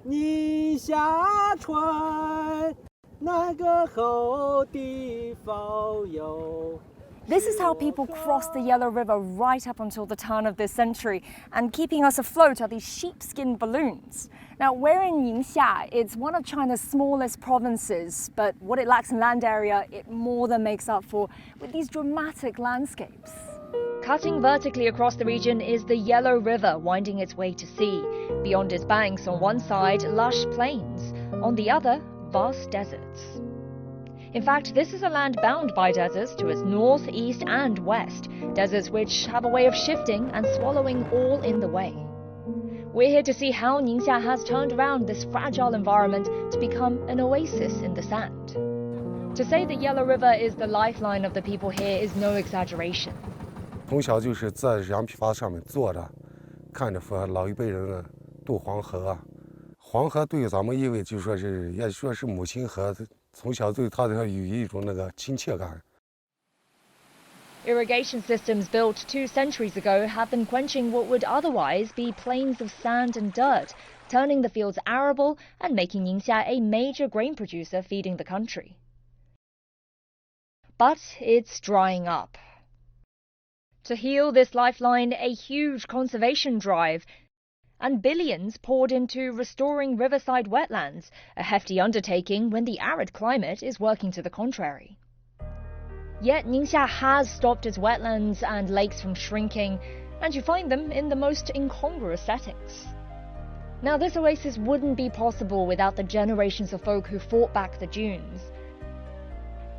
你下船，那个好地方有。 This is how people crossed the Yellow River right up until the turn of this century, and keeping us afloat are these sheepskin balloons. Now, we're in Ningxia. It's one of China's smallest provinces, but what it lacks in land area, it more than makes up for with these dramatic landscapes. Cutting vertically across the region is the Yellow River winding its way to sea. Beyond its banks, on one side, lush plains, on the other, vast deserts. In fact, this is a land bound by deserts to its north, east and west, deserts which have a way of shifting and swallowing all in the way. We're here to see how Ningxia has turned around this fragile environment to become an oasis in the sand. To say the Yellow River is the lifeline of the people here is no exaggeration. 从小就是在羊皮筏上面坐着，看着说老一辈人渡黄河啊，黄河对咱们意味就说是也说是母亲河。 从小对它有一种那个亲切感。Irrigation systems built 2 centuries ago have been quenching what would otherwise be plains of sand and dirt, turning the fields arable and making Ningxia a major grain producer feeding the country. But it's drying up. To heal this lifeline, a huge conservation drive and billions poured into restoring riverside wetlands, a hefty undertaking when the arid climate is working to the contrary. Yet Ningxia has stopped its wetlands and lakes from shrinking, and you find them in the most incongruous settings. Now, this oasis wouldn't be possible without the generations of folk who fought back the dunes.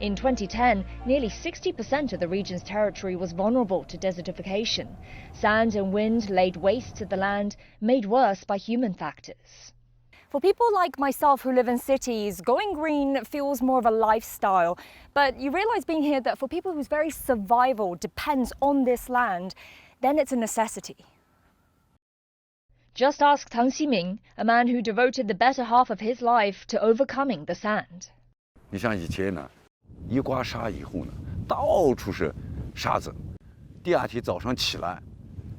In 2010, nearly 60% of the region's territory was vulnerable to desertification. Sand and wind laid waste to the land, made worse by human factors. For people like myself who live in cities, going green feels more of a lifestyle. But you realize being here that for people whose very survival depends on this land, then it's a necessity. Just ask Tang Ximing, a man who devoted the better half of his life to overcoming the sand. 你像以前呢，一刮痧以后呢，到处是沙子。第二天早上起来，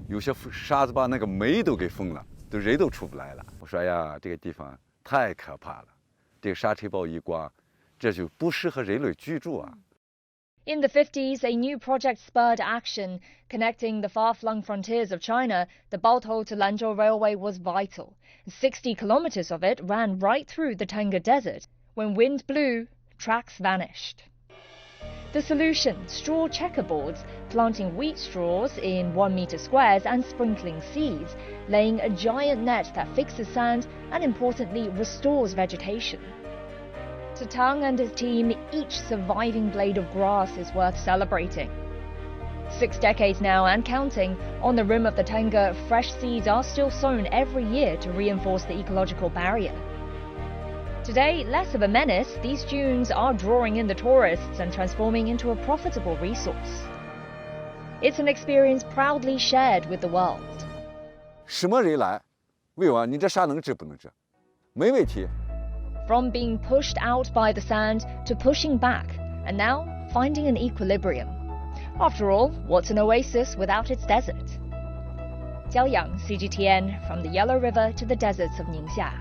有些沙子把那个煤都给封了，都人都出不来了。我说呀，这个地方太可怕了，这个沙尘暴一刮，这就不适合人类居住啊。In the 50s, a new project spurred action. Connecting the far-flung frontiers of China, the Baotou to Lanzhou Railway was vital. 60 kilometers of it ran right through the Tengger Desert. When wind blew, tracks vanished. The solution: straw checkerboards, planting wheat straws in 1-meter squares and sprinkling seeds, laying a giant net that fixes sand and, importantly, restores vegetation. To Tang and his team, each surviving blade of grass is worth celebrating. 6 decades now and counting, on the rim of the Tengger, fresh seeds are still sown every year to reinforce the ecological barrier. Today, less of a menace, these dunes are drawing in the tourists and transforming into a profitable resource. It's an experience proudly shared with the world. 什么人来？问我你这沙能治不能治？没问题。 From being pushed out by the sand to pushing back, and now finding an equilibrium. After all, what's an oasis without its desert? Jiao Yang, CGTN, from the Yellow River to the deserts of Ningxia.